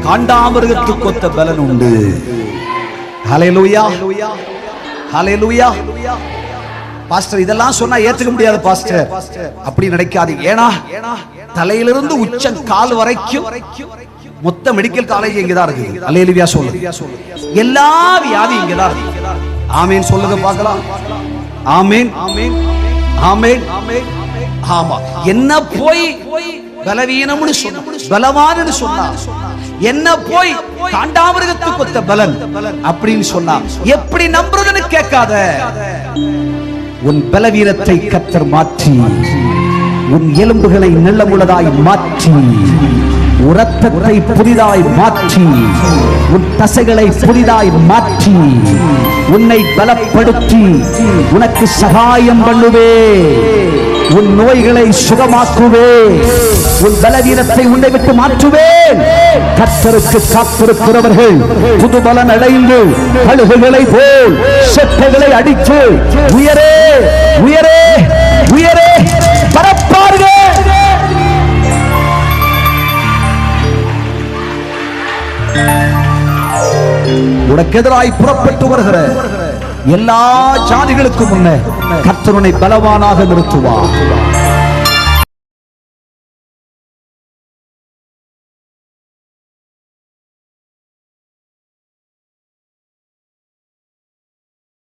காண்டாமிருகத்துக்கு ஒத்த பலன் உண்டு. ஹல்லேலூயா, ஹல்லேலூயா. பாஸ்டர் இதெல்லாம் சொன்னா ஏத்துக்க முடியாது பாஸ்டர், அப்படி நினைக்காதீங்க. ஏன்னா தலையிலிருந்து உச்சம் கால் வரைக்கும் மொத்த மெடிக்கல் காலேஜ் இங்கதான் இருக்கு. அல்லேலூயா சொல்லுங்க. எல்லா வியாதியும் இங்கதான் இருக்கு. ஆமேன் சொல்லுங்க பார்க்கலாம். ஆமேன், ஆமேன், ஆமேன். ஆமா, என்ன போய் பலவீனம்னு சொன்ன, பலவான்னு சொன்னா, என்ன போய் காண்டாமிருகத்துக்கு ஒத்த பலன் அப்படின்னு சொன்னா எப்படி நம்புறதுன்னு கேட்காத. உன் பலவீனத்தை கர்த்தர் மாற்றி உன் எலும்புகளை நிலமுள்ளதாய் மாற்றி இரத்தத்தை புதிதாய் மாற்றி உன் தசைகளை புதிதாய் மாற்றி உன்னை பலப்படுத்தி உனக்கு சகாயம் பண்ணுவே. உன் நோய்களை சுகமாக்குவே. உன் பலவீனத்தை உன்னை விட்டு மாற்றுவேன். கர்த்தருக்கு காத்திருக்கிறவர்கள் புது பலன் அடைந்து கழுகுகளை போல் செட்டைகளை அடித்து உயரே உயரே உயரே பரப்பார்கள். உனக்கு எதிராய் புறப்பட்டு வருகிற எல்லா ஜாதிகளுக்கும் முன்னே கர்த்தர் உன்னை பலவானாக நிறுத்துவார்.